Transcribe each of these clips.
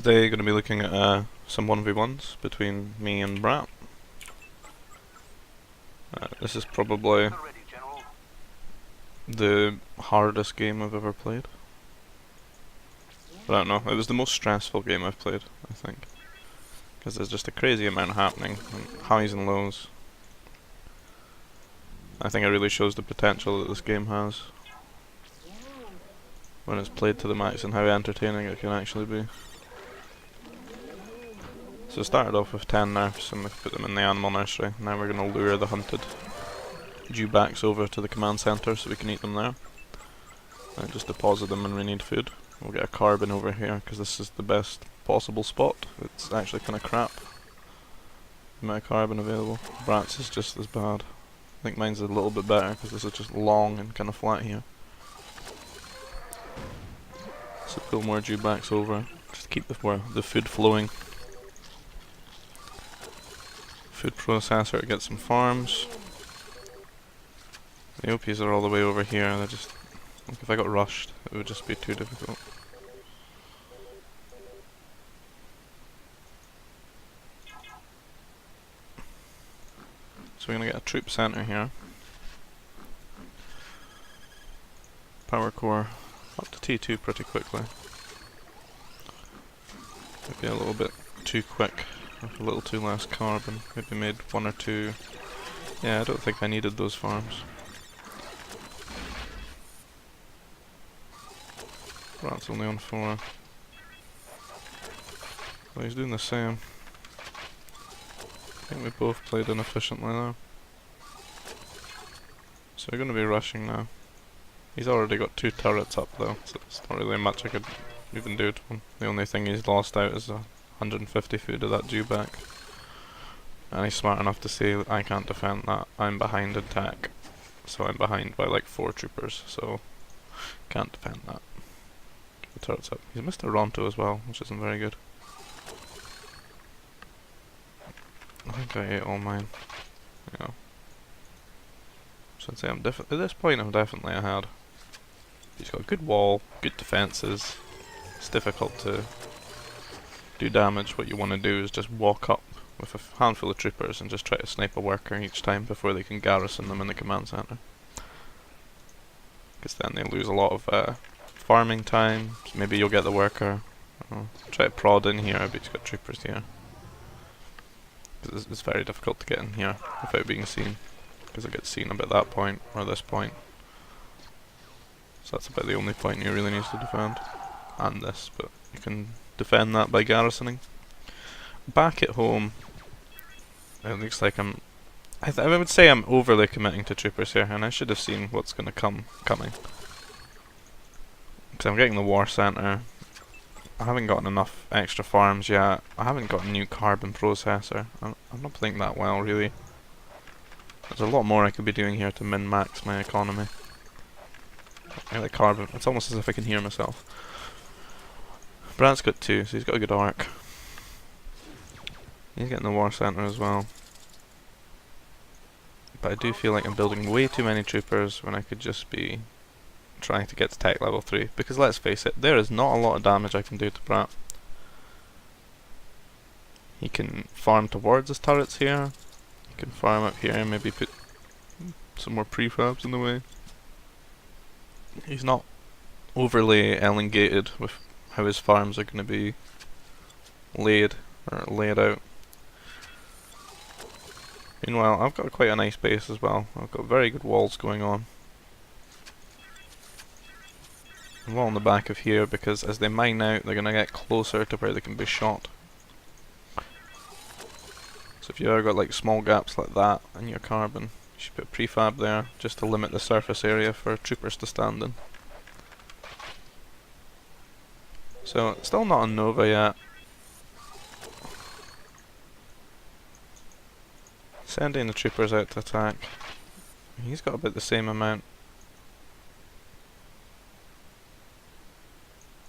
Today going to be looking at some 1v1s between me and Brat. This is probably the hardest game I've ever played. But I don't know, it was the most stressful game I've played, I think. Because there's just a crazy amount happening, and highs and lows. I think it really shows the potential that this game has when it's played to the max and how entertaining it can actually be. So started off with 10 nerfs and we've put them in the animal nursery. Now we're going to lure the hunted dewbacks over to the command center so we can eat them there. And just deposit them when we need food. We'll get a carbon over here because this is the best possible spot. It's actually kind of crap, the amount of carbon available. Brat's is just as bad. I think mine's a little bit better because this is just long and kind of flat here. So pull more dewbacks over, just keep the food flowing. Food processor to get some farms. The OPs are all the way over here. They're just, like, if I got rushed, it would just be too difficult. So we're gonna get a troop center here. Power core up to T2 pretty quickly. Maybe a little bit too quick. With a little too less carbon. Maybe made one or two. Yeah, I don't think I needed those farms. Rat's only on 4. Well, he's doing the same. I think we both played inefficiently there. So we're going to be rushing now. He's already got 2 turrets up though, so there's not really much I could even do to him. The only thing he's lost out is 150 food of that dewback. And he's smart enough to say that I can't defend that. I'm behind attack. So I'm behind by like 4 troopers, so can't defend that. Get the turrets up. He's missed a Ronto as well, which isn't very good. I think I ate all mine. Yeah. So I'd say I'm at this point I'm definitely ahead. He's got a good wall, good defences. It's difficult to do damage. What you want to do is just walk up with a handful of troopers and just try to snipe a worker each time before they can garrison them in the command center. Because then they lose a lot of farming time. So maybe you'll get the worker. Try to prod in here, but he's got troopers here. Because it's very difficult to get in here without being seen. Because I get seen about that point or this point. So that's about the only point you really need to defend. And this, but you can defend that by garrisoning. Back at home, it looks like I would say I'm overly committing to troopers here, and I should have seen what's going to coming. Because I'm getting the war center. I haven't gotten enough extra farms yet. I haven't got a new carbon processor. I'm not playing that well, really. There's a lot more I could be doing here to min-max my economy. I like carbon. It's almost as if I can hear myself. Brat's got 2, so he's got a good arc. He's getting the war center as well. But I do feel like I'm building way too many troopers when I could just be trying to get to tech level 3. Because let's face it, there is not a lot of damage I can do to Brat. He can farm towards his turrets here. He can farm up here and maybe put some more prefabs in the way. He's not overly elongated with how his farms are going to be laid out. Meanwhile, I've got quite a nice base as well. I've got very good walls going on. A wall on the back of here because as they mine out, they're going to get closer to where they can be shot. So if you ever got like small gaps like that in your carbon, you should put prefab there just to limit the surface area for troopers to stand in. So, still not on Nova yet. Sending the troopers out to attack. He's got about the same amount.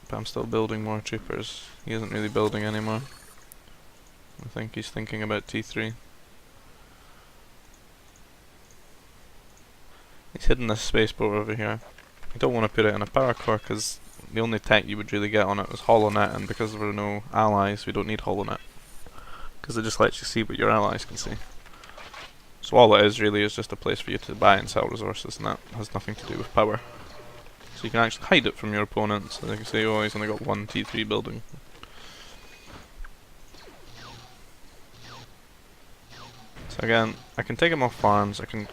But I'm still building more troopers. He isn't really building anymore. I think he's thinking about T3. He's hidden this spaceport over here. I don't want to put it in a power core because the only tech you would really get on it was HoloNet, and because there were no allies, we don't need HoloNet. Because it just lets you see what your allies can see. So all it is really is just a place for you to buy and sell resources, and that has nothing to do with power. So you can actually hide it from your opponents, so they can say, oh, he's only got one T3 building. So again, I can take him off farms, I can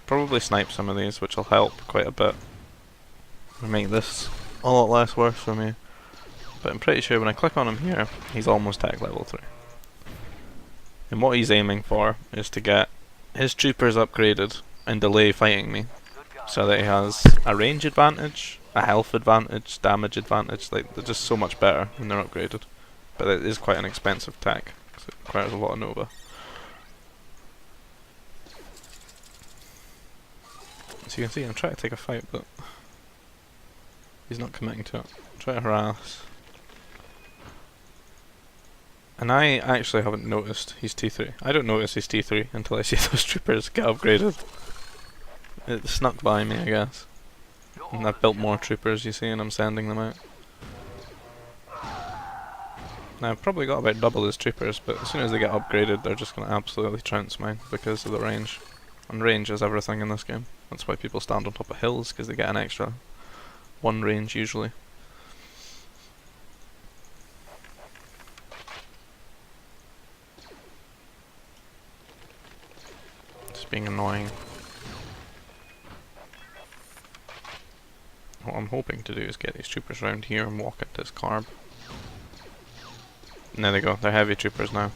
probably snipe some of these, which will help quite a bit. And make this a lot less worse for me. But I'm pretty sure when I click on him here, he's almost tech level 3. And what he's aiming for is to get his troopers upgraded and delay fighting me, so that he has a range advantage, a health advantage, damage advantage. Like, they're just so much better when they're upgraded. But it is quite an expensive tech, because it requires a lot of Nova. So you can see I'm trying to take a fight, but he's not committing to it. I'm trying to harass. And I actually haven't noticed he's T3. I don't notice he's T3 until I see those troopers get upgraded. It snuck by me, I guess. And I've built more troopers, you see, and I'm sending them out. Now I've probably got about double his troopers, but as soon as they get upgraded, they're just going to absolutely trounce mine because of the range. And range is everything in this game. That's why people stand on top of hills, because they get an extra 1 range usually. Just being annoying. What I'm hoping to do is get these troopers around here and walk into this carb. And there they go, they're heavy troopers now.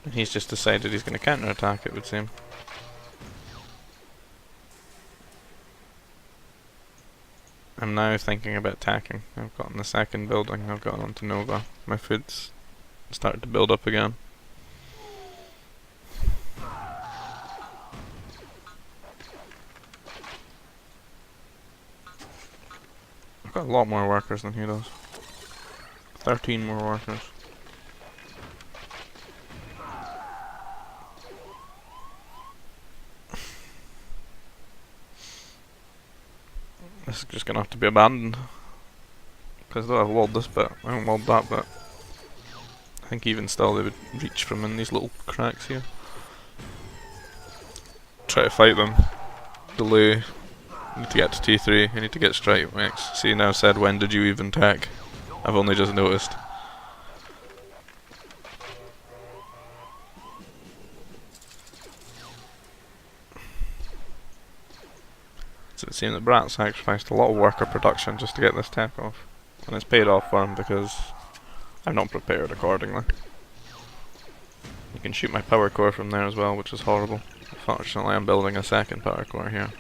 And he's just decided he's going to counter-attack, it would seem. I'm now thinking about attacking. I've gotten the second building, I've gotten onto Nova. My food's started to build up again. I've got a lot more workers than he does. 13 more workers. This is just gonna have to be abandoned. Because though I've walled this bit, I haven't walled that bit. I think even still they would reach from in these little cracks here. Try to fight them. Delay. Need to get to T3, I need to get strike max. See, now said, when did you even tech? I've only just noticed. So it seems that Brat sacrificed a lot of worker production just to get this tech off. And it's paid off for him because I'm not prepared accordingly. You can shoot my power core from there as well, which is horrible. Unfortunately, I'm building a second power core here.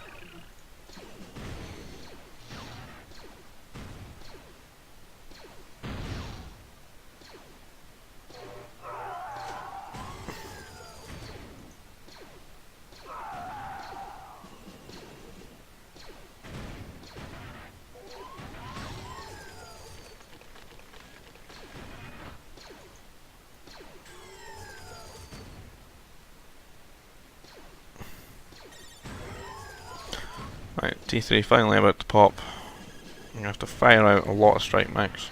Right, T3 finally about to pop. I'm going to have to fire out a lot of strike max.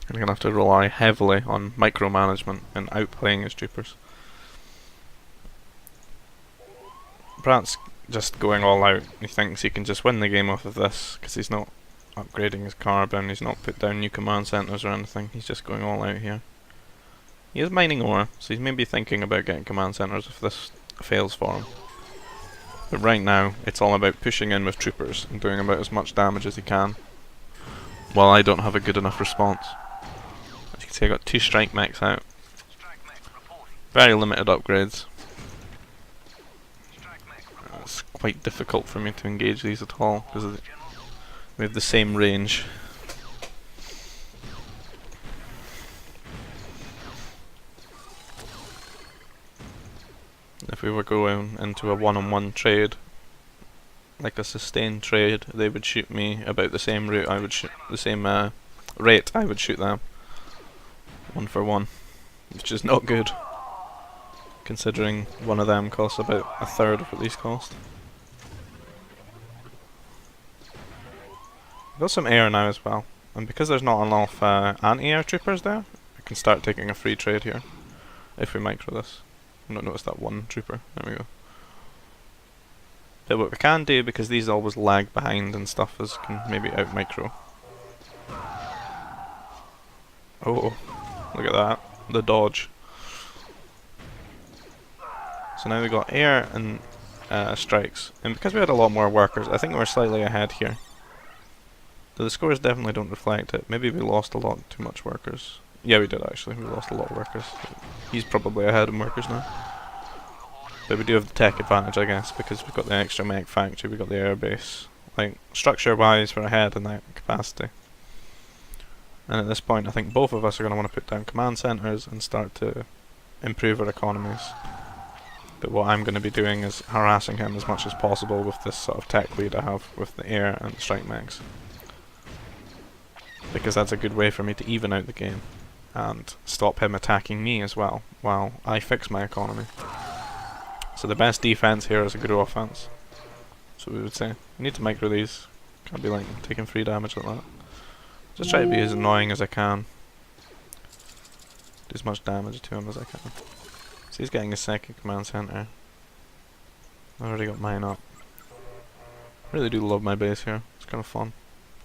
I'm going to have to rely heavily on micromanagement and outplaying his troopers. Brat's just going all out. He thinks he can just win the game off of this because he's not upgrading his carbon, he's not put down new command centres or anything, he's just going all out here. He is mining ore, so he's maybe thinking about getting command centres if this fails for him. But right now, it's all about pushing in with troopers and doing about as much damage as he can, while I don't have a good enough response. As you can see, I got 2 strike mechs out. Very limited upgrades. It's quite difficult for me to engage these at all, because we have the same range. If we were going into a one-on-one trade, like a sustained trade, they would shoot me about the same route I would shoot, the same rate I would shoot them. 1 for 1, which is not good, considering one of them costs about a third of what these cost. I've got some air now as well, and because there's not enough anti-air troopers there, I can start taking a free trade here, if we micro this. I've not noticed that one trooper, there we go. But what we can do, because these always lag behind and stuff, is can maybe out micro. Oh, look at that, the dodge. So now we got air and strikes, and because we had a lot more workers, I think we're slightly ahead here. So the scores definitely don't reflect it. Maybe we lost a lot too much workers. Yeah, we did actually. We lost a lot of workers. He's probably ahead in workers now. But we do have the tech advantage, I guess, because we've got the extra mech factory, we've got the air base. Like, structure-wise, we're ahead in that capacity. And at this point, I think both of us are going to want to put down command centres and start to improve our economies. But what I'm going to be doing is harassing him as much as possible with this sort of tech lead I have with the air and the strike mechs. Because that's a good way for me to even out the game and stop him attacking me as well while I fix my economy. So the best defense here is a good offense. So we would say. We need to micro these. Can't be like taking free damage like that. Just try to be as annoying as I can. Do as much damage to him as I can. So he's getting a second command center. I already got mine up. Really do love my base here. It's kind of fun.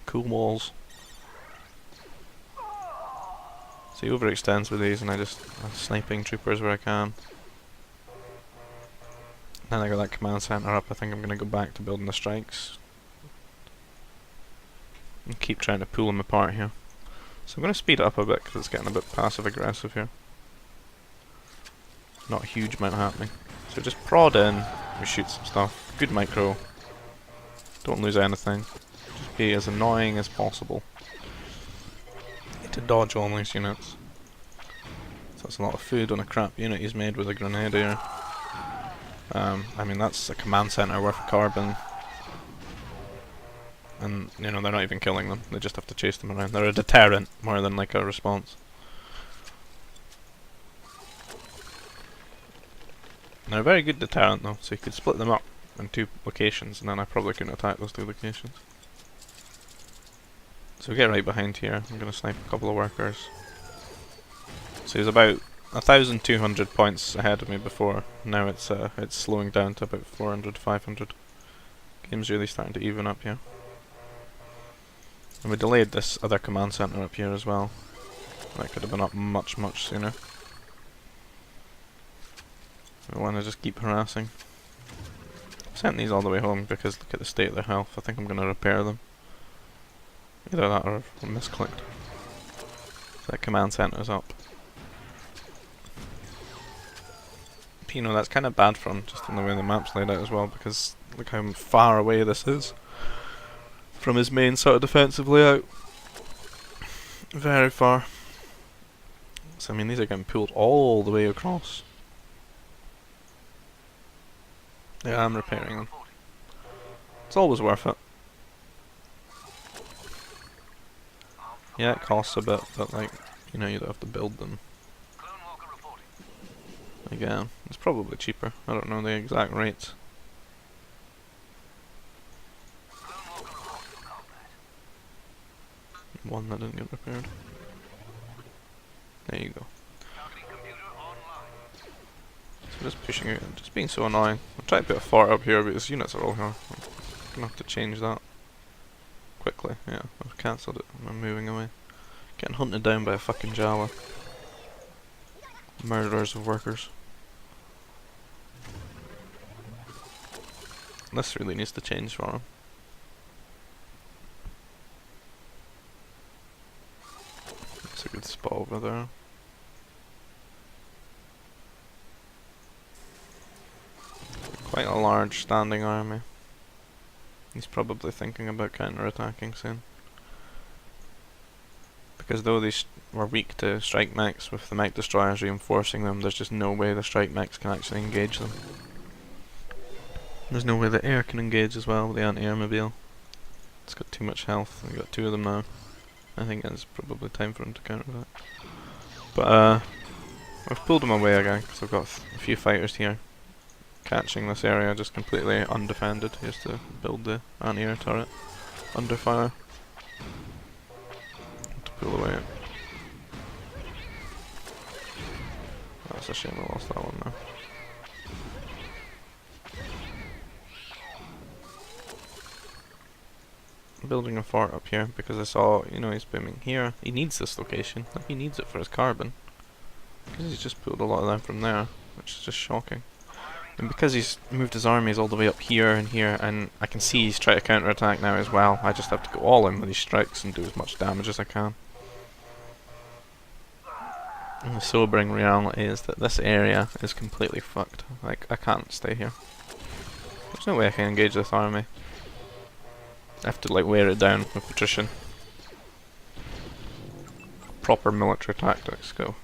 Cool walls. So he overextends with these, and I'm sniping troopers where I can. Now that I got that command center up, I think I'm going to go back to building the strikes. And keep trying to pull them apart here. So I'm going to speed it up a bit because it's getting a bit passive aggressive here. Not a huge amount happening. So just prod in, we shoot some stuff. Good micro. Don't lose anything. Just be as annoying as possible. Need to dodge all these units. So that's a lot of food on a crap unit he's made with a grenadier. I mean, that's a command center worth of carbon. And, you know, they're not even killing them. They just have to chase them around. They're a deterrent more than like a response. They're a very good deterrent though, so you could split them up in 2 locations and then I probably couldn't attack those 2 locations. So we get right behind here. I'm going to snipe a couple of workers. So he's about 1,200 points ahead of me before. Now it's slowing down to about 400, 500. Game's really starting to even up here. And we delayed this other command center up here as well. That could have been up much, much sooner. I want to just keep harassing. I've sent these all the way home because look at the state of their health. I think I'm going to repair them. Either that or I've misclicked. So that command center's up. But, you know, that's kind of bad for him, just in the way the map's laid out as well, because look how far away this is from his main sort of defensive layout. Very far. So I mean, these are getting pulled all the way across. Yeah, I'm repairing them. It's always worth it. Yeah, it costs a bit, but like, you know, you don't have to build them. Again, it's probably cheaper. I don't know the exact rates. One that didn't get repaired. There you go. So just pushing it, just being so annoying. I'm trying to put a fort up here, but his units are all here. I'm gonna have to change that quickly. Yeah, I've cancelled it. I'm moving away. Getting hunted down by a fucking Jawa. Murderers of workers. This really needs to change for him. That's a good spot over there. Quite a large standing army. He's probably thinking about counter-attacking soon. Because though these were weak to strike mechs, with the mech destroyers reinforcing them, there's just no way the strike mechs can actually engage them. There's no way the air can engage as well with the anti-air mobile. It's got too much health. We've got 2 of them now. I think it's probably time for him to counter-attack. But I've pulled him away again because I've got a few fighters here catching this area just completely undefended. He has to build the anti-air turret under fire. pull away. That's a shame I lost that one now. I'm building a fort up here because I saw, you know, he's booming here. He needs this location. He needs it for his carbon. Because he's just pulled a lot of them from there, which is just shocking. And because he's moved his armies all the way up here, and I can see he's trying to counterattack now as well, I just have to go all in with these strikes and do as much damage as I can. And the sobering reality is that this area is completely fucked. Like, I can't stay here. There's no way I can engage this army. I have to like wear it down with attrition. Proper military tactics go.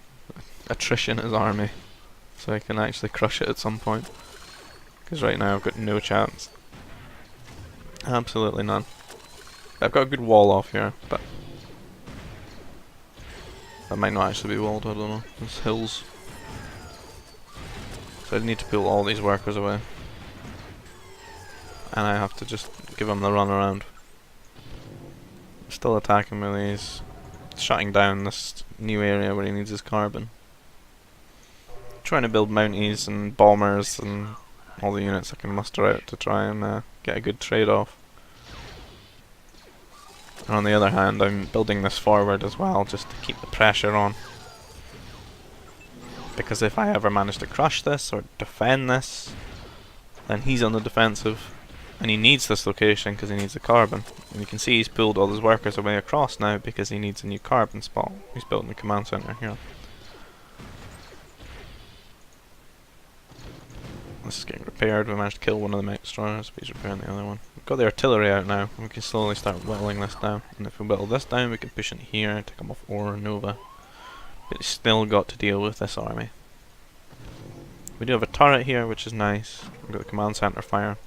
Attrition his army. So I can actually crush it at some point. Because right now I've got no chance. Absolutely none. I've got a good wall off here, but that might not actually be walled, I don't know. There's hills. So I need to pull all these workers away. And I have to just give him the run around. Still attacking with these. Shutting down this new area where he needs his carbon. Trying to build mounties and bombers and all the units I can muster out to try and get a good trade off. And on the other hand, I'm building this forward as well just to keep the pressure on. Because if I ever manage to crush this or defend this, then he's on the defensive. And he needs this location because he needs the carbon. And you can see he's pulled all his workers away across now because he needs a new carbon spot. He's building a command center here. This is getting repaired. We managed to kill one of the mech destroyers, but he's repairing the other one. We've got the artillery out now, and we can slowly start whittling this down. And if we whittle this down, we can push in here, take him off Ore and Nova. But he's still got to deal with this army. We do have a turret here, which is nice. We've got the command center fire.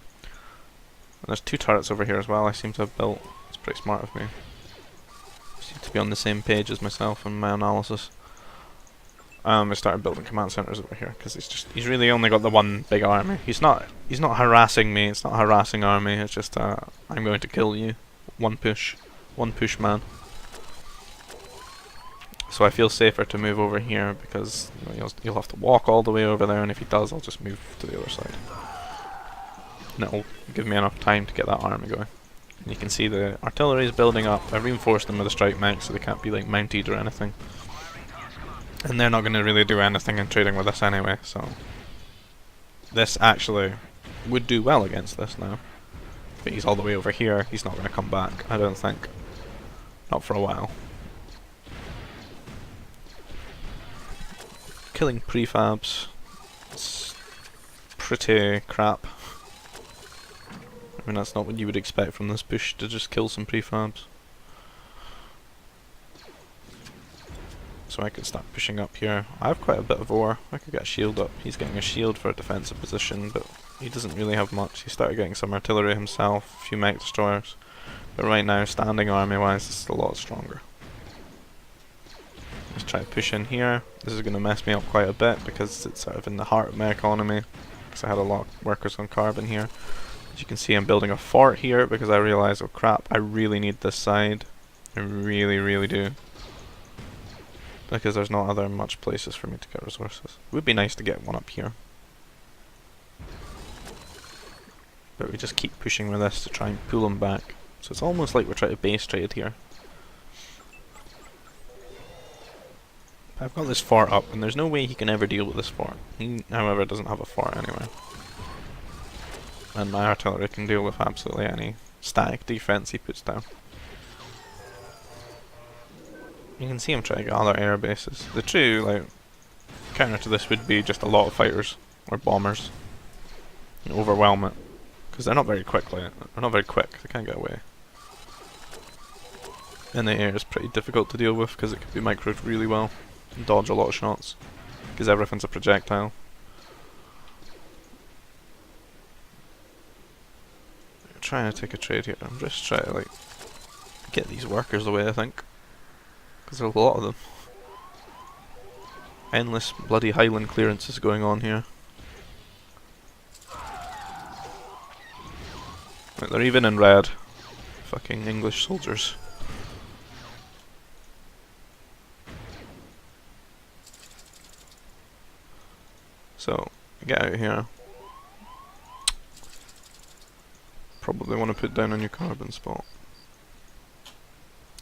And there's two turrets over here as well I seem to have built. It's pretty smart of me. Seem to be on the same page as myself in my analysis. I started building command centers over here because he's really only got the one big army. He's not harassing me. It's not a harassing army. It's just I'm going to kill you. One push man. So I feel safer to move over here because you know, you'll have to walk all the way over there, and if he does, I'll just move to the other side. And it'll give me enough time to get that army going. And you can see the artillery is building up. I've reinforced them with a strike mech so they can't be like mounted or anything. And they're not going to really do anything in trading with us anyway, so this actually would do well against this now. But he's all the way over here, he's not going to come back, I don't think. Not for a while. Killing prefabs. It's pretty crap. I mean, that's not what you would expect from this push, to just kill some prefabs. So I could start pushing up here. I have quite a bit of ore. I could get a shield up. He's getting a shield for a defensive position, but he doesn't really have much. He started getting some artillery himself, a few mech destroyers. But right now, standing army wise, this is a lot stronger. Let's try to push in here. This is going to mess me up quite a bit because it's sort of in the heart of my economy. Because I had a lot of workers on carbon here. As you can see, I'm building a fort here because I realised, oh crap, I really need this side. I really, really do. Because there's no other much places for me to get resources. It would be nice to get one up here. But we just keep pushing with this to try and pull them back. So it's almost like we're trying to base trade here. I've got this fort up, and there's no way he can ever deal with this fort. He, however, doesn't have a fort anyway. And my artillery can deal with absolutely any static defense he puts down. You can see him trying to get other air bases. The true like counter to this would be just a lot of fighters or bombers and overwhelm it, because they're not very quick. They're not very quick. They can't get away. And the air is pretty difficult to deal with because it can be microed really well and dodge a lot of shots because everything's a projectile. I'm trying to take a trade here. I'm just trying to like get these workers away, I think. Because there's a lot of them. Endless bloody Highland clearances going on here. Like, they're even in red. Fucking English soldiers. So, get out here. Probably want to put down a new carbon spot.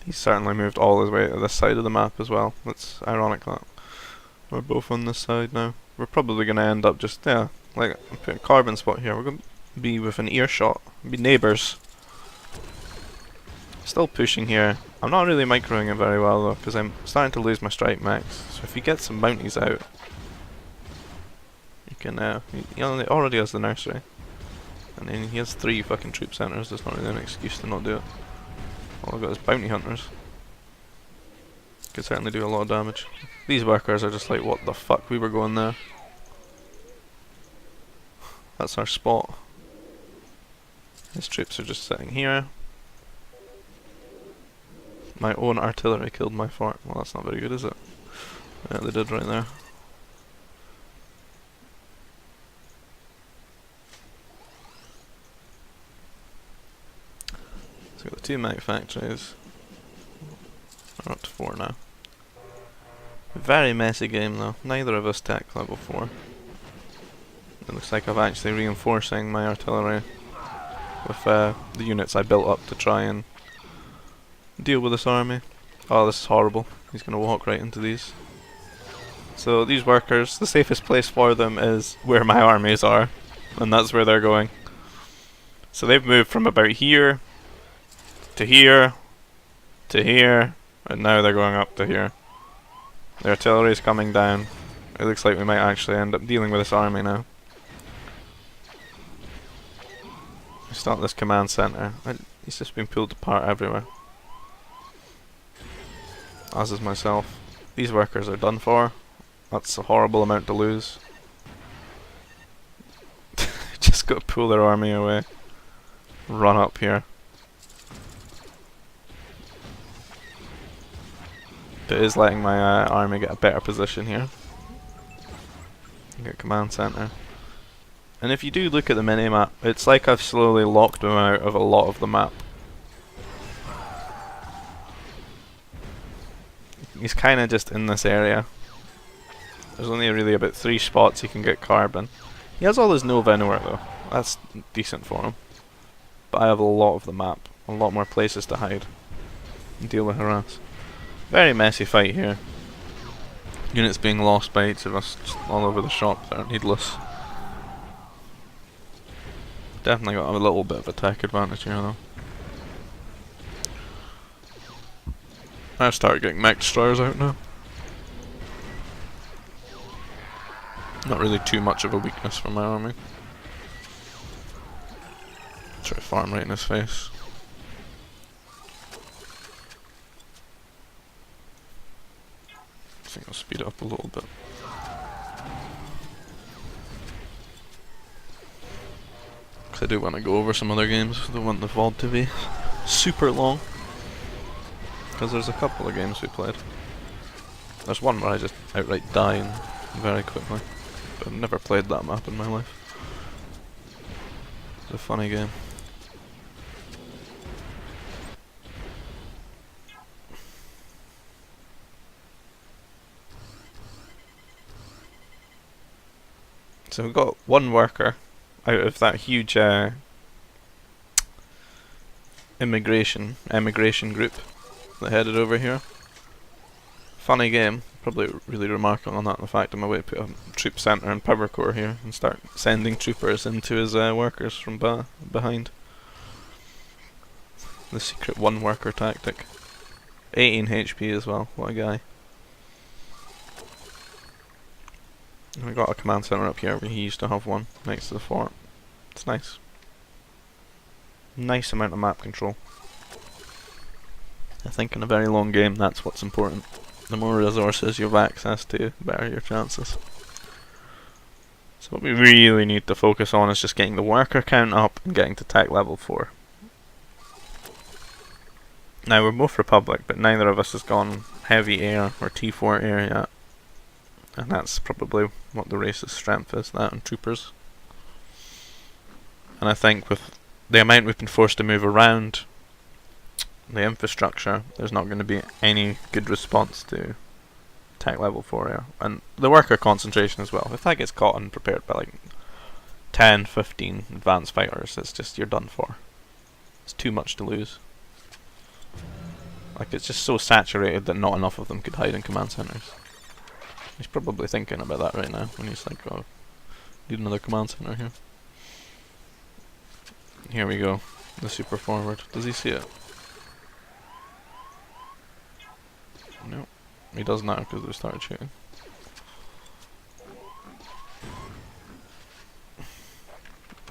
He's certainly moved all his way to this side of the map as well. That's ironic that we're both on this side now. We're probably going to end up just, yeah, like, put a carbon spot here. We're going to be within earshot, be neighbours. Still pushing here. I'm not really microing it very well though, because I'm starting to lose my strike max. So if you get some bounties out, you can, he already has the nursery. And then he has 3 fucking troop centres, there's not really an excuse to not do it. All I've got is bounty hunters. Could certainly do a lot of damage. These workers are just like, what the fuck, we were going there. That's our spot. His troops are just sitting here. My own artillery killed my fort. Well, that's not very good, is it? Yeah, they did right there. So we've got the 2 mech factories. We're up to 4 now. Very messy game though. Neither of us tech level 4. It looks like I'm actually reinforcing my artillery with the units I built up to try and deal with this army. Oh, this is horrible. He's going to walk right into these. So these workers, the safest place for them is where my armies are. And that's where they're going. So they've moved from about here to here to here, and now they're going up to here. The artillery is coming down. It looks like we might actually end up dealing with this army now. We start this command centre. He's just been pulled apart everywhere. As is myself. These workers are done for. That's a horrible amount to lose. Just got to pull their army away. Run up here. It is letting my army get a better position here. Get command centre. And if you do look at the mini-map, it's like I've slowly locked them out of a lot of the map. He's kind of just in this area. There's only really about 3 spots he can get carbon. He has all his Nova anywhere though. That's decent for him. But I have a lot of the map. A lot more places to hide. And deal with harass. Very messy fight here. Units being lost by each of us just all over the shop that are needless. Definitely got a little bit of attack advantage here though. I've started getting mech destroyers out now. Not really too much of a weakness for my army. Try to farm right in his face. I think I'll speed it up a little bit. Because I do want to go over some other games. I don't want the VOD to be super long. Because there's a couple of games we played. There's one where I just outright die very quickly. But I've never played that map in my life. It's a funny game. So we've got one worker out of that huge emigration group that headed over here. Funny game, probably really remarkable on that, the fact I'm away to put a troop centre and power core here and start sending troopers into his workers from behind. The secret one worker tactic. 18 HP as well, what a guy. And we got a command centre up here where he used to have one next to the fort. It's nice. Nice amount of map control. I think in a very long game that's what's important. The more resources you have access to, the better your chances. So what we really need to focus on is just getting the worker count up and getting to tech level 4. Now we're both Republic, but neither of us has gone heavy air or T4 air yet. And that's probably what the race's strength is, that and troopers. And I think with the amount we've been forced to move around the infrastructure, there's not going to be any good response to tech level 4 here. And the worker concentration as well. If that gets caught and prepared by like 10, 15 advanced fighters, it's just, you're done for. It's too much to lose. Like, it's just so saturated that not enough of them could hide in command centers. He's probably thinking about that right now when he's like, oh, need another command center here. Here we go. The super forward. Does he see it? No. He does now because they started shooting.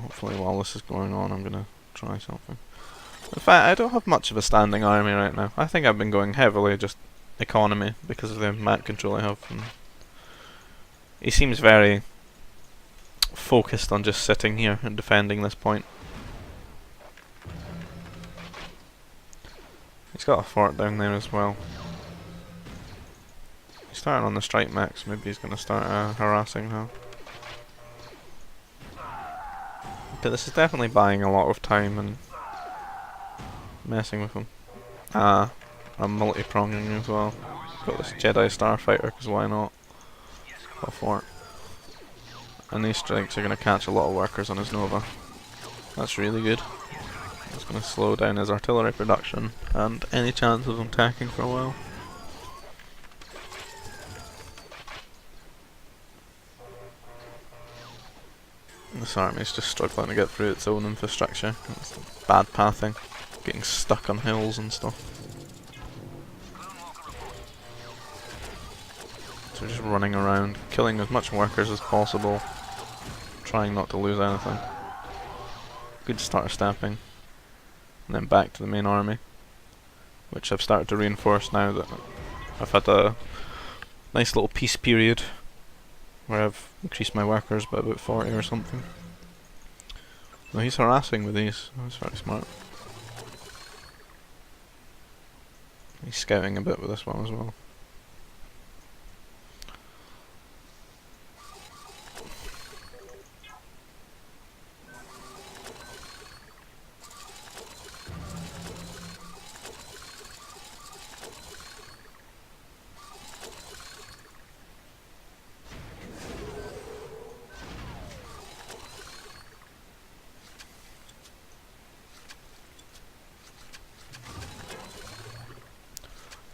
Hopefully while this is going on I'm gonna try something. In fact, I don't have much of a standing army right now. I think I've been going heavily just economy because of the map control I have. And he seems very focused on just sitting here and defending this point. He's got a fort down there as well. He's starting on the strike max, maybe he's going to start harassing now. But this is definitely buying a lot of time and messing with him. I'm multi-pronging as well. Got this Jedi Starfighter, because why not? Got a fort. And these strikes are going to catch a lot of workers on his Nova. That's really good. It's going to slow down his artillery production and any chance of him attacking for a while. This army is just struggling to get through its own infrastructure. It's bad pathing, getting stuck on hills and stuff. So we're just running around, killing as much workers as possible, trying not to lose anything. Good start stamping. And then back to the main army, which I've started to reinforce now that I've had a nice little peace period where I've increased my workers by about 40 or something. So he's harassing with these. That's very smart. He's scouting a bit with this one as well.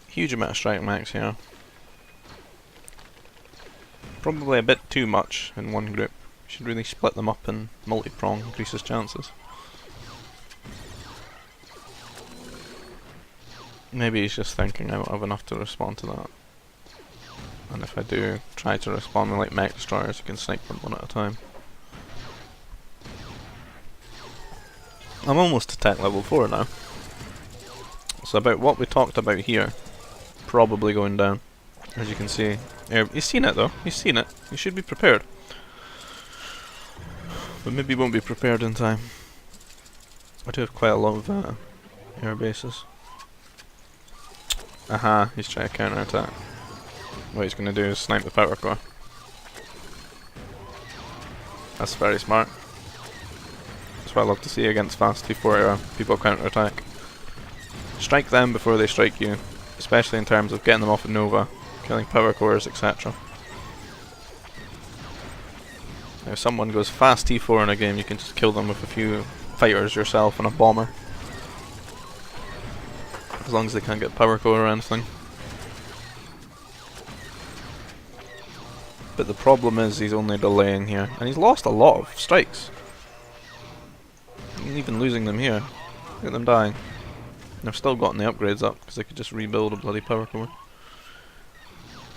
Huge amount of strike max here. Probably a bit too much in one group. Should really split them up and multi-prong, increase his chances. Maybe he's just thinking I won't have enough to respond to that. And if I do try to respond with like mech destroyers, you can snipe them one at a time. I'm almost to tech level 4 now. So about what we talked about here, probably going down, as you can see. He's seen it though, he's seen it. He should be prepared. But maybe he won't be prepared in time. I do have quite a lot of air bases. Aha, he's trying to counter attack. What he's going to do is snipe the power core. That's very smart. That's what I love to see against fast T4 people counter attack. Strike them before they strike you, especially in terms of getting them off of Nova, killing power cores, etc. If someone goes fast T4 in a game, you can just kill them with a few fighters yourself and a bomber. As long as they can't get power core or anything. But the problem is he's only delaying here, and he's lost a lot of strikes. Even losing them here. Look at them dying. And I've still gotten the upgrades up, because I could just rebuild a bloody power core.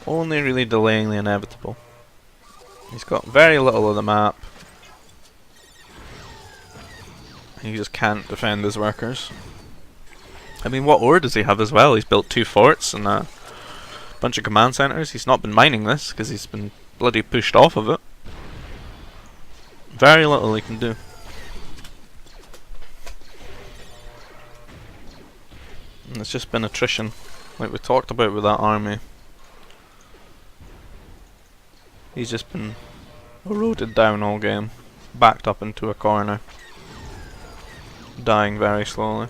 Only really delaying the inevitable. He's got very little of the map. He just can't defend his workers. I mean, what ore does he have as well? He's built 2 forts and a bunch of command centers. He's not been mining this, because he's been bloody pushed off of it. Very little he can do. And it's just been attrition, like we talked about with that army. He's just been eroded down all game, backed up into a corner, dying very slowly.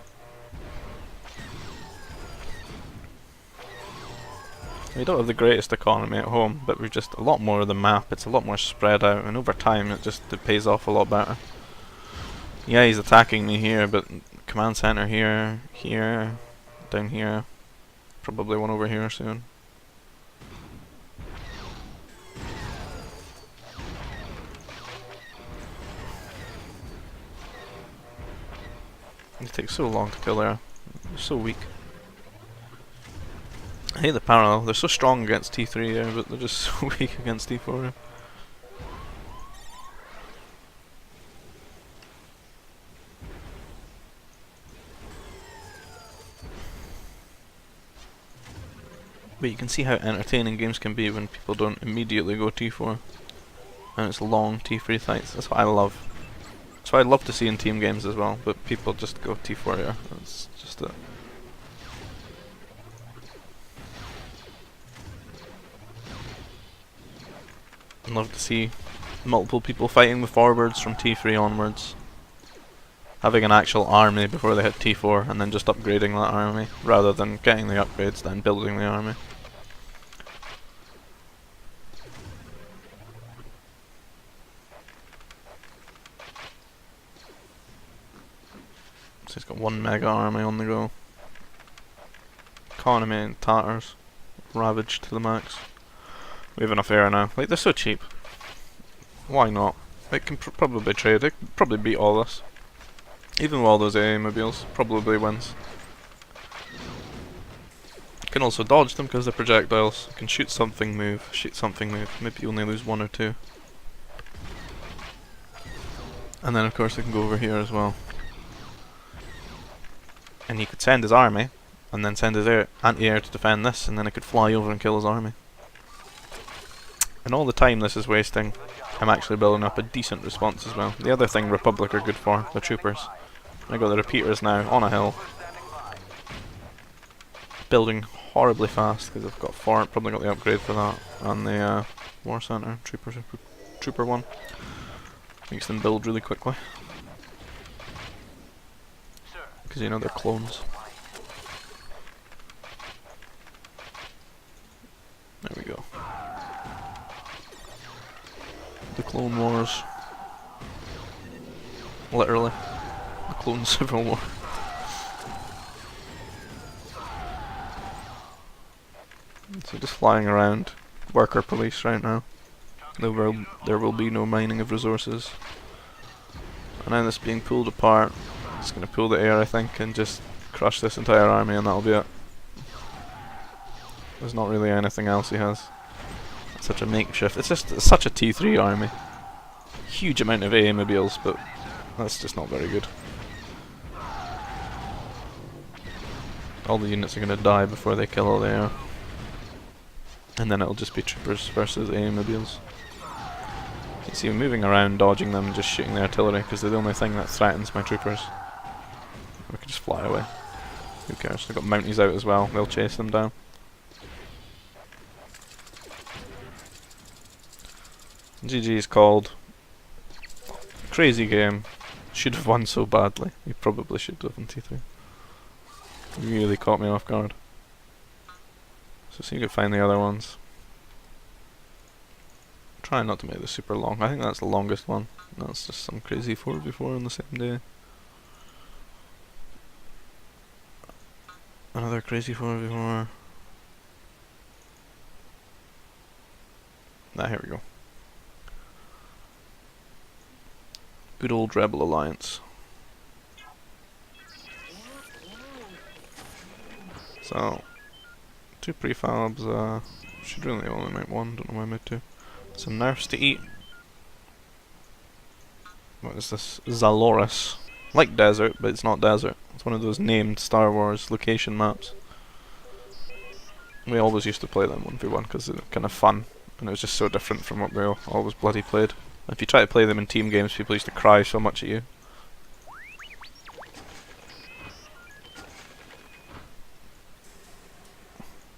We don't have the greatest economy at home, but we've just a lot more of the map, it's a lot more spread out, and over time it pays off a lot better. Yeah, he's attacking me here, but command center here, here, down here, probably one over here soon. It takes so long to kill there. They're so weak. I hate the parallel. They're so strong against T3 there, but they're just so weak against T4. But you can see how entertaining games can be when people don't immediately go T4. And it's long T3 fights. That's what I love. That's what I love to see in team games as well, but people just go T4 here. That's just it. I'd love to see multiple people fighting with forwards from T3 onwards. Having an actual army before they hit T4 and then just upgrading that army, rather than getting the upgrades then building the army. So he's got one mega army on the go. Economy in tatters. Ravaged to the max. We have enough air now. Like, they're so cheap. Why not? They can probably trade. They can probably beat all this. Even with all those AA mobiles, probably wins. You can also dodge them because they're projectiles. You can shoot something, move. Shoot something, move. Maybe you only lose one or two. And then of course they can go over here as well. And he could send his army, and then send his anti-air to defend this, and then it could fly over and kill his army. And all the time this is wasting, I'm actually building up a decent response as well. The other thing Republic are good for, the troopers. I got the repeaters now, on a hill. Building horribly fast, because I've got probably got the upgrade for that, and the War Center, Trooper one. Makes them build really quickly. Because you know they're clones. There we go. The Clone Wars. Literally. The Clone Civil War. So just flying around. Worker police right now. There will be no mining of resources. And now this being pulled apart. It's going to pull the air, I think, and just crush this entire army, and that'll be it. There's not really anything else he has. It's such a makeshift. It's such a T3 army. Huge amount of AA mobiles, but that's just not very good. All the units are going to die before they kill all the air. And then it'll just be troopers versus AA mobiles. You see, I'm moving around, dodging them, and just shooting the artillery, because they're the only thing that threatens my troopers. We can just fly away. Who cares? They've got Mounties out as well, they'll chase them down. GG's called. Crazy game. Should have won so badly. You probably should have in T3. Really caught me off guard. So see if you can find the other ones. Try not to make this super long. I think that's the longest one. That's just some crazy 4v4 on the same day. Another crazy 4v4. Here we go. Good old Rebel Alliance. So, 2 prefabs, should really only make 1, don't know why I made 2. Some nerfs to eat. What is this? Zaloris. Like desert, but it's not desert. It's one of those named Star Wars location maps. We always used to play them 1v1 because they're kind of fun. And it was just so different from what we always bloody played. If you try to play them in team games, people used to cry so much at you.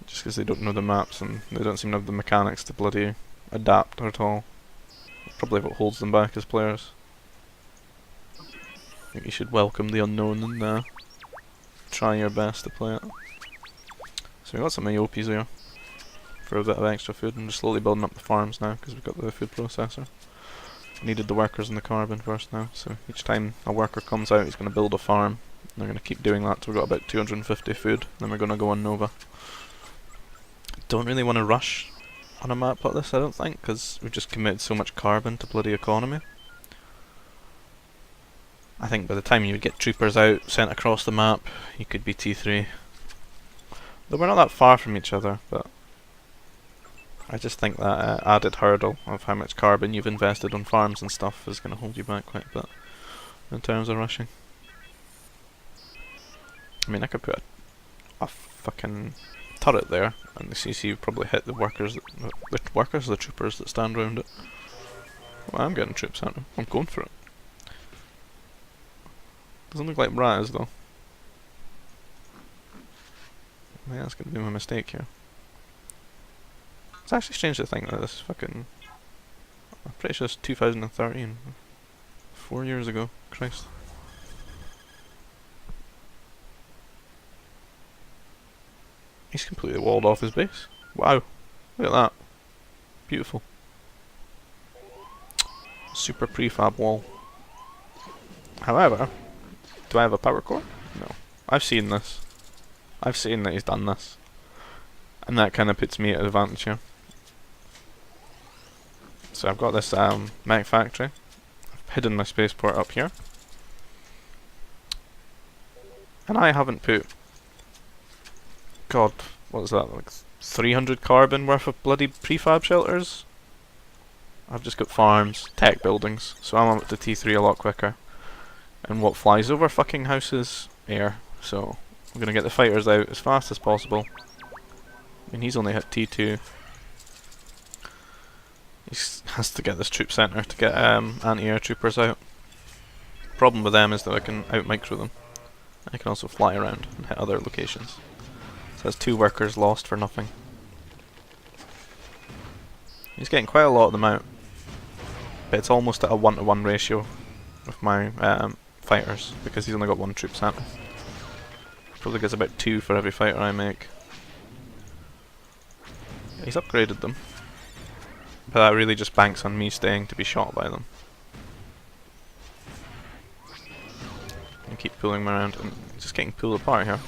Just because they don't know the maps and they don't seem to have the mechanics to bloody adapt at all. Probably what holds them back as players. I think you should welcome the unknown and try your best to play it. So we got some AOPs here. for a bit of extra food, and just slowly building up the farms now because we've got the food processor. Needed the workers and the carbon first now, so each time a worker comes out he's going to build a farm. And they're going to keep doing that till we've got about 250 food, then we're going to go on Nova. Don't really want to rush on a map like this, I don't think, because we've just committed so much carbon to bloody economy. I think by the time you would get troopers out, sent across the map, you could be T3. Though we're not that far from each other, but I just think that added hurdle of how much carbon you've invested on farms and stuff is going to hold you back quite a bit in terms of rushing. I mean, I could put a fucking turret there, and the CC would probably hit the the troopers that stand around it. Well, I'm getting troops out. I'm going for it. Doesn't look like Brat is though. Yeah, that's gonna be my mistake here. It's actually strange to think that this fucking... I'm pretty sure it's 2013. 4 years ago. Christ. He's completely walled off his base. Wow. Look at that. Beautiful. Super prefab wall. However, do I have a power core? No. I've seen this. I've seen that he's done this. And that kind of puts me at advantage here. So I've got this mech factory. I've hidden my spaceport up here. And I haven't put... God, what is that, like 300 carbon worth of bloody prefab shelters? I've just got farms, tech buildings, so I'm up to T3 a lot quicker. And what flies over fucking houses? Air. So I'm gonna get the fighters out as fast as possible. I mean, he's only hit T2. He has to get this troop centre to get anti-air troopers out. Problem with them is that I can out-micro them. I can also fly around and hit other locations. So that's 2 workers lost for nothing. He's getting quite a lot of them out. But it's almost at a 1-to-1 ratio with my fighters, because he's only got 1 troop centre. Probably gets about 2 for every fighter I make. He's upgraded them. But that really just banks on me staying to be shot by them. And keep pulling them around, and just getting pulled apart here.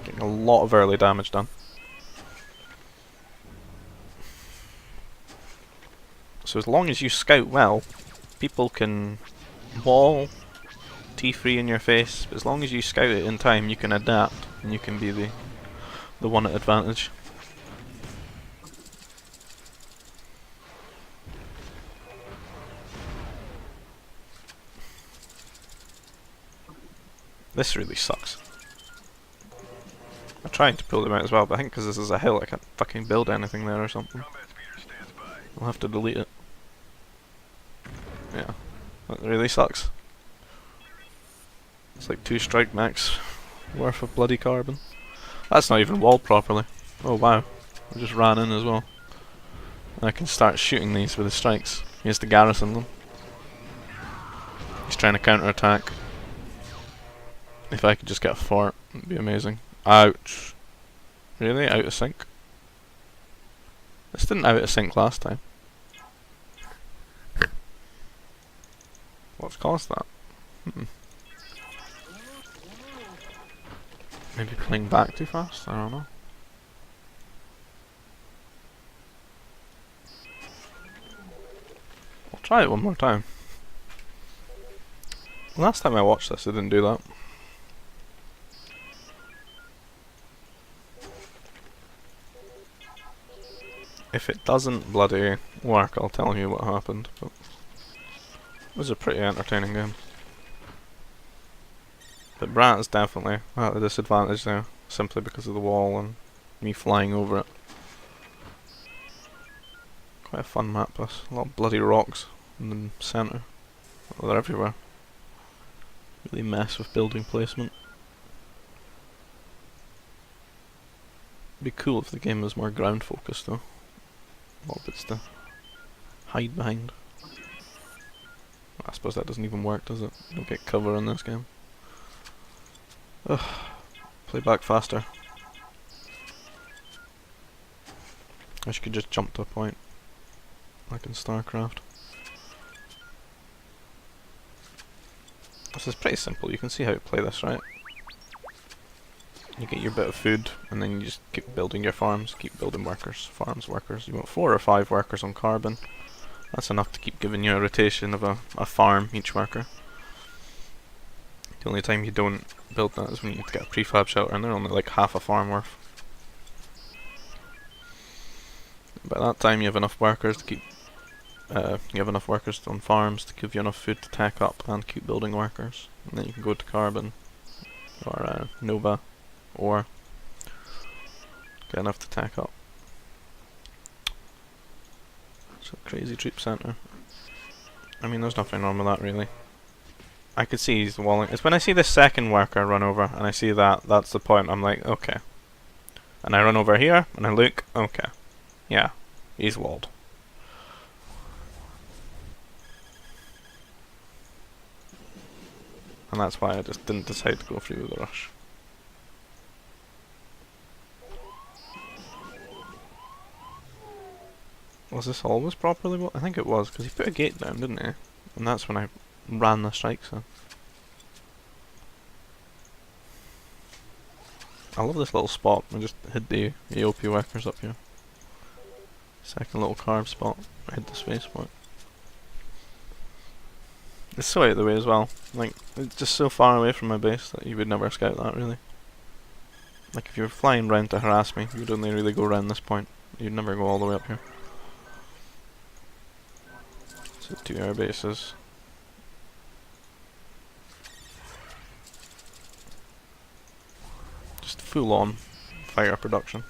Getting a lot of early damage done. So as long as you scout well, people can wall T3 in your face, but as long as you scout it in time, you can adapt, and you can be the one at advantage. This really sucks. I tried to pull them out as well, but I think because this is a hill I can't fucking build anything there or something. I'll have to delete it. Yeah, that really sucks. It's like 2 strike max worth of bloody carbon. That's not even walled properly. Oh wow, I just ran in as well. And I can start shooting these with the strikes. He has to garrison them. He's trying to counter-attack. If I could just get a fort, it'd be amazing. Ouch. Really? Out of sync? This didn't out of sync last time. What's caused that? Maybe playing back too fast? I don't know. I'll try it one more time. Last time I watched this, I didn't do that. If it doesn't bloody work, I'll tell you what happened, but it was a pretty entertaining game. But Brat is definitely at a disadvantage there, simply because of the wall and me flying over it. Quite a fun map this. A lot of bloody rocks in the centre. Well, they're everywhere. Really mess with building placement. It'd be cool if the game was more ground focused though. A lot of bits to hide behind. I suppose that doesn't even work, does it? You don't get cover in this game. Ugh. Play back faster. I wish you could just jump to a point, like in StarCraft. This is pretty simple, you can see how to play this, right? You get your bit of food, and then you just keep building your farms, keep building workers, farms, workers. You want 4 or 5 workers on carbon. That's enough to keep giving you a rotation of a farm, each worker. The only time you don't build that is when you need to get a prefab shelter, and they're only like half a farm worth. By that time you have enough workers to keep you have enough workers on farms to give you enough food to tech up and keep building workers. And then you can go to carbon or Nova or get enough to tech up. So crazy troop center. I mean, there's nothing wrong with that really. I could see he's walling. It's when I see the second worker run over and I see that, that's the point. I'm like, okay. And I run over here and I look, okay. Yeah, he's walled. And that's why I just didn't decide to go through with the rush. Was this always properly built? I think it was, because he put a gate down, didn't he? And that's when I ran the strikes in. I love this little spot. I just hid the AOP workers up here. Second little carve spot. I hid the space spot. It's so out of the way as well. Like, it's just so far away from my base that you would never scout that really. Like if you were flying round to harass me, you'd only really go around this point. You'd never go all the way up here. So 2 air bases. Just full on fire production.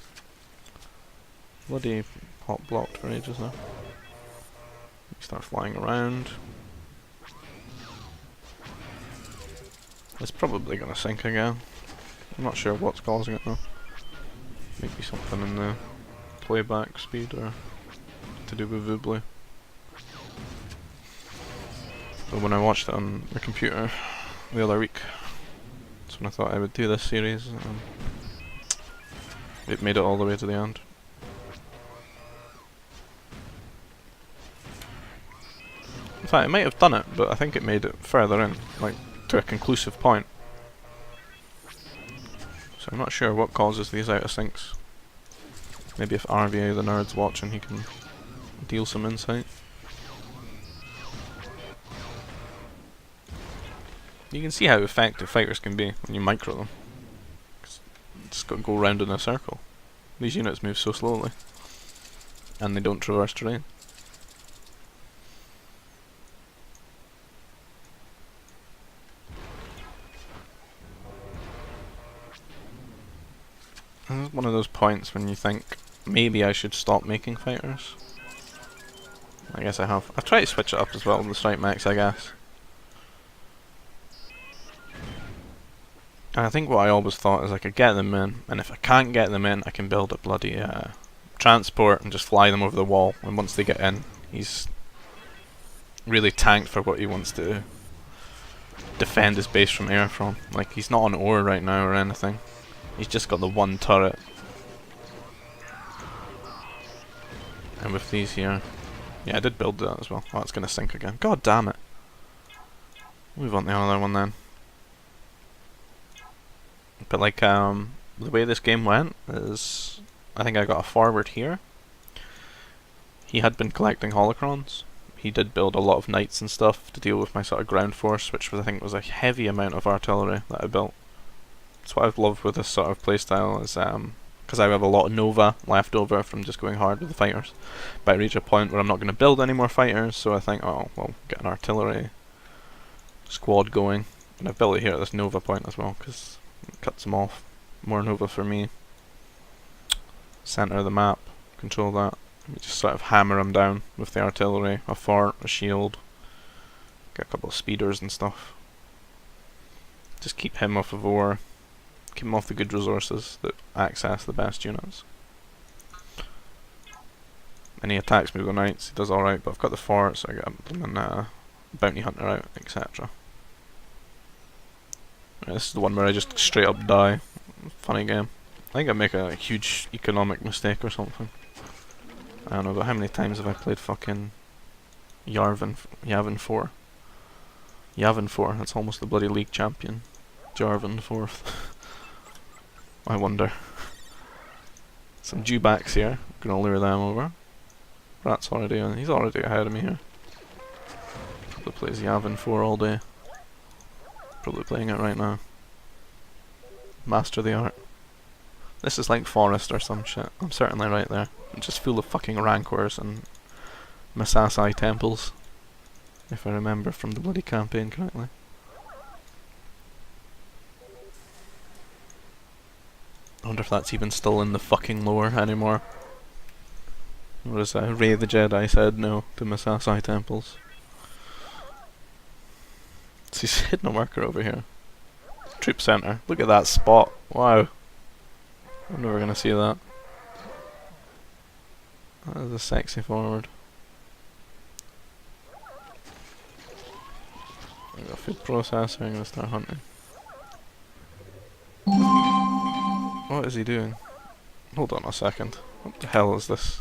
Bloody hot blocked for ages now. You start flying around. It's probably gonna sink again. I'm not sure what's causing it though. Maybe something in the playback speed or to do with Voobly. But when I watched it on the computer the other week, that's when I thought I would do this series. It made it all the way to the end. In fact, it might have done it, but I think it made it further in, like to a conclusive point. So I'm not sure what causes these out of syncs. Maybe if RVA the nerd's watching, he can deal some insight. You can see how effective fighters can be when you micro them. Just got to go round in a circle. These units move so slowly, and they don't traverse terrain. This is one of those points when you think, maybe I should stop making fighters. I guess I have. I've tried to switch it up as well with the strike max, I guess. And I think what I always thought is I could get them in, and if I can't get them in, I can build a bloody transport and just fly them over the wall, and once they get in, he's really tanked for what he wants to defend his base from air from. Like, he's not on ore right now or anything. He's just got the one turret. And with these here... Yeah, I did build that as well. Oh, it's gonna sink again. God damn it. Move on to the other one then. But like, the way this game went is... I think I got a forward here. He had been collecting holocrons. He did build a lot of knights and stuff to deal with my sort of ground force, which was, I think was a heavy amount of artillery that I built. That's what I've loved with this sort of playstyle, is because I have a lot of Nova left over from just going hard with the fighters. But I reach a point where I'm not going to build any more fighters, so I think, oh, well, get an artillery squad going. And I've built it here at this Nova point as well, because it cuts them off. More Nova for me. Centre of the map, control that. We just sort of hammer them down with the artillery, a fort, a shield. Get a couple of speeders and stuff. Just keep him off of ore. Keep him off the good resources that access the best units. And he attacks me with the knights, he does alright, but I've got the fort, so I get them and bounty hunter out, etc. Right, this is the one where I just straight up die. Funny game. I think I make a huge economic mistake or something. I don't know, but how many times have I played fucking Yavin 4? Yavin 4, that's almost the bloody league champion. Jarvan 4th. I wonder. Some dewbacks here. Gonna lure them over. Brat's already on. He's already ahead of me here. Probably plays Yavin 4 all day. Probably playing it right now. Master the art. This is like Forest or some shit. I'm certainly right there. I'm just full of fucking rancors and Masasai temples. If I remember from the bloody campaign correctly. I wonder if that's even still in the fucking lore anymore. Or is Rey the Jedi said no to Masasai temples? So he's hidden a worker over here. Troop center. Look at that spot. Wow. I'm never gonna see that. That is a sexy forward. I got a food processor, I'm gonna start hunting. What is he doing? Hold on a second. What the hell is this?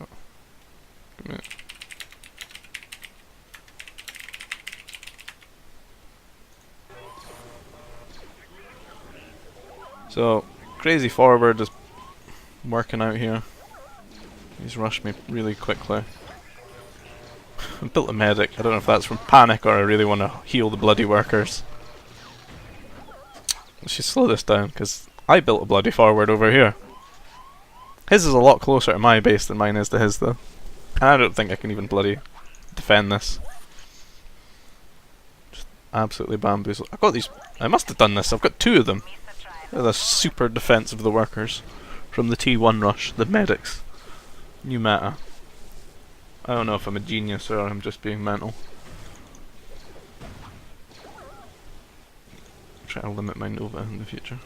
Oh. Give me it. So, crazy forward is working out here. He's rushed me really quickly. I built a medic. I don't know if that's from panic or I really want to heal the bloody workers. I should slow this down because I built a bloody forward over here. His is a lot closer to my base than mine is to his though. And I don't think I can even bloody defend this. Just absolutely bamboozled. I've got these. I must have done this. I've got 2 of them. They're the super defense of the workers from the T1 rush, the medics. New meta. I don't know if I'm a genius or I'm just being mental. Try to limit my Nova in the future.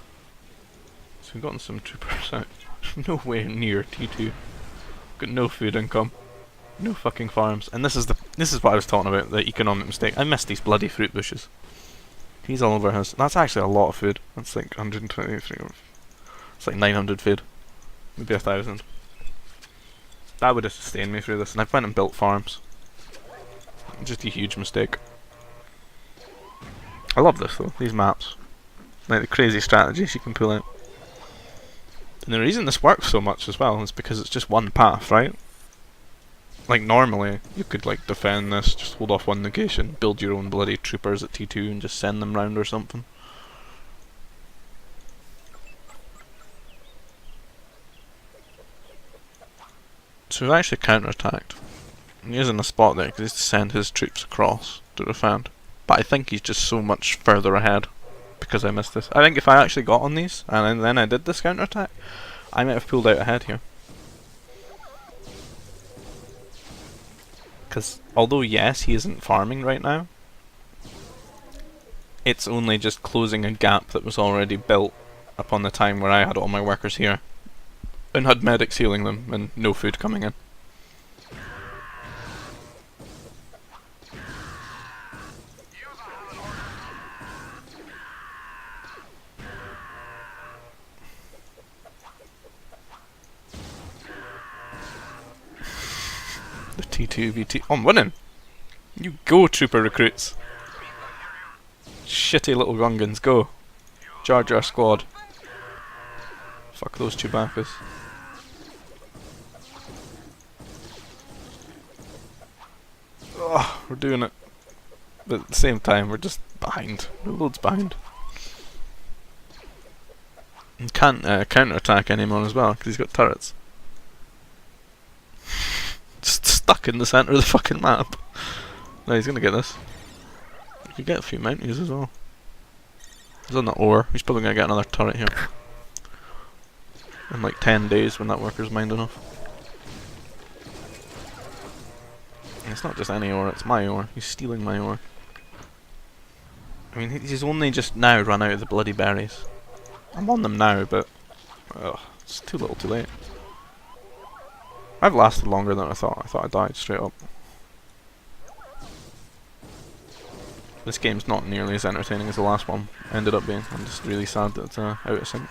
So we've gotten some troopers out. Nowhere near T2. Got no food income. No fucking farms. And this is what I was talking about, the economic mistake. I missed these bloody fruit bushes. He's all over his. That's actually a lot of food. That's like 123. It's like 900 food. Maybe 1,000. That would have sustained me through this, and I went and built farms. Just a huge mistake. I love this though, these maps. Like the crazy strategies you can pull out. And the reason this works so much as well is because it's just one path, right? Like normally, you could like defend this, just hold off one location, build your own bloody troopers at T2 and just send them round or something. So we've actually counter-attacked. And he's in a spot there because he's to send his troops across to defend. But I think he's just so much further ahead because I missed this. I think if I actually got on these and then I did this counter-attack, I might have pulled out ahead here. Because although yes, he isn't farming right now, it's only just closing a gap that was already built upon the time where I had all my workers here. And had medics healing them, and no food coming in. The T2v2. Oh, I'm winning! You go, trooper recruits! Shitty little Gungans, go! Charge our squad. Fuck those Chewbacca's. Oh, we're doing it. But at the same time, we're just behind. We're loads behind. And can't counter-attack anymore as well, because he's got turrets. Just stuck in the centre of the fucking map. No, he's gonna get this. You could get a few mounties as well. He's on the ore. He's probably gonna get another turret here. In like 10 days when that worker's mined enough. And it's not just any ore, it's my ore. He's stealing my ore. I mean, he's only just now run out of the bloody berries. I'm on them now, but it's too little too late. I've lasted longer than I thought. I thought I died straight up. This game's not nearly as entertaining as the last one ended up being. I'm just really sad that it's out of sync.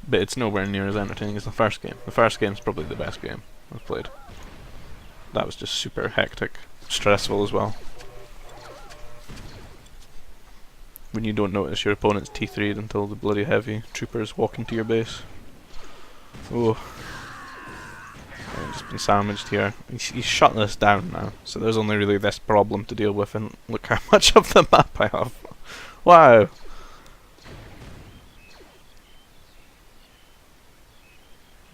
But it's nowhere near as entertaining as the first game. The first game's probably the best game I've played. That was just super hectic. Stressful as well. When you don't notice your opponent's T3'd until the bloody heavy troopers walk into your base. Oh. I've just been sandwiched here. He's shut this down now, so there's only really this problem to deal with, and look how much of the map I have. Wow!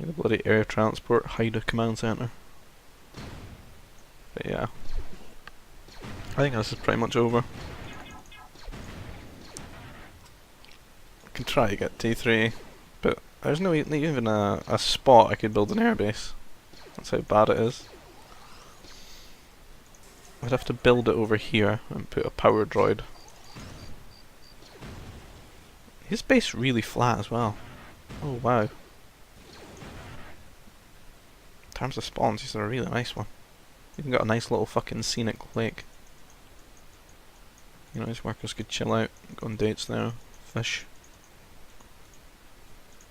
The bloody air transport, hide a command center. But yeah. I think this is pretty much over. I can try to get T3, but there's no even a spot I could build an airbase. That's how bad it is. I'd have to build it over here and put a power droid. His base really flat as well. Oh wow. In terms of spawns, he's a really nice one. Even got a nice little fucking scenic lake. You know, his workers could chill out, go on dates there, fish.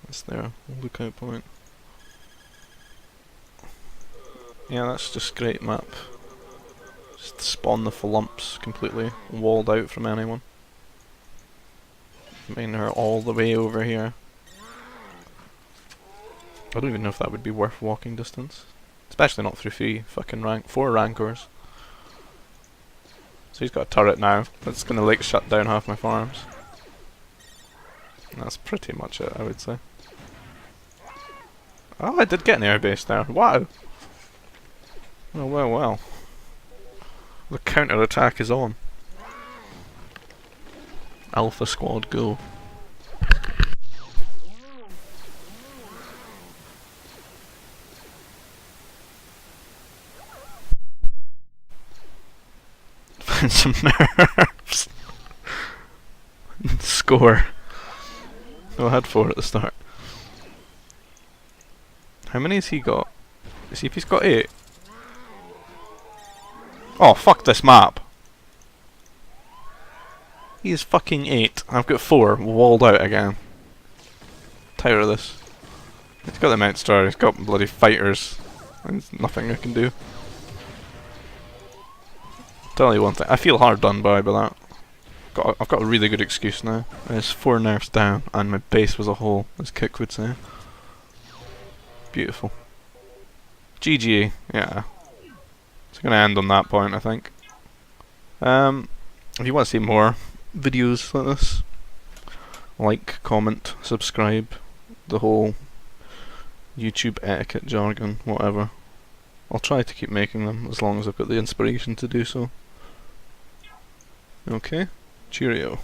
That's their lookout point. Yeah, that's just a great map. Just spawn the flumps completely walled out from anyone. I mean, they're all the way over here. I don't even know if that would be worth walking distance. Especially not through four rancors. So he's got a turret now. That's gonna like shut down half my farms. And that's pretty much it, I would say. Oh, I did get an airbase there. Wow! Oh, well, well. The counter-attack is on. Alpha squad, go. Find some nerves. Score. Oh, I had 4 at the start. How many has he got? Let's see if he's got 8. Oh, fuck this map. He is fucking 8. I've got 4 walled out again. Tired of this. He's got the Mount Star, he's got bloody fighters. There's nothing I can do. Tell you one thing, I feel hard done by that. I've got a really good excuse now. There's 4 nerfs down and my base was a hole, as Kick would say. Beautiful. GG, yeah. It's gonna end on that point, I think. If you want to see more videos like this, like, comment, subscribe, the whole YouTube etiquette jargon, whatever. I'll try to keep making them as long as I've got the inspiration to do so. Okay, cheerio.